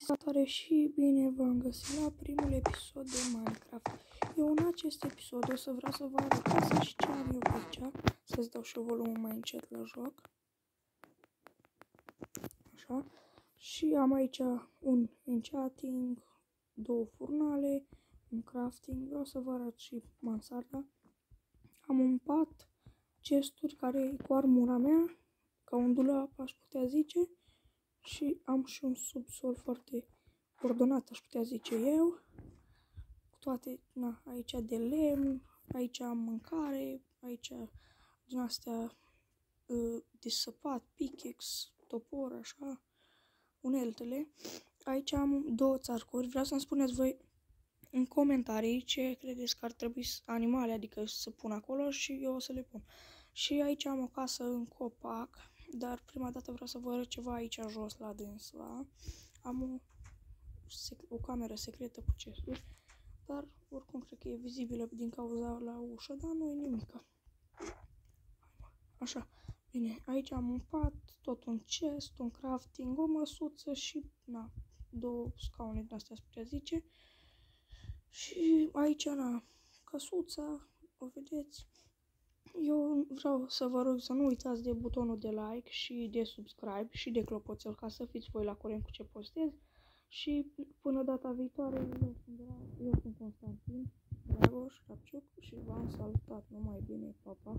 Salutare și bine v-am găsit la primul episod de Minecraft. Eu în acest episod o să vreau să vă arăt casa și ce am eu pe aici. Să-ți dau și volumul mai încet la joc. Așa. Și am aici un enchanting, două furnale, un crafting. Vreau să vă arăt și mansarda. Am un pat, chesturi care e cu armura mea, ca un dulap aș putea zice. Și am și un subsol foarte ordonat, aș putea zice eu. Cu toate, aici de lemn, aici am mâncare, aici din astea de săpat, pickaxe, topor, așa, uneltele. Aici am două țarcuri. Vreau să-mi spuneți voi în comentarii ce credeți că ar trebui animale, adică să pun acolo și eu o să le pun. Și aici am o casă în copac, dar prima dată vreau să vă arăt ceva aici jos la dânsa. Am o cameră secretă cu chesturi, dar oricum cred că e vizibilă din cauza la ușă, dar nu e nimic. Așa, bine, aici am un pat, tot un chest, un crafting, o măsuță și, două scaune din astea, aș putea zice. Și aici, căsuța, o vedeți. Eu vreau să vă rog să nu uitați de butonul de like și de subscribe și de clopoțel ca să fiți voi la curent cu ce postez. Și până data viitoare, eu sunt Constantin Dragoș Rapciuc și v-am salutat. Numai bine, pa, pa!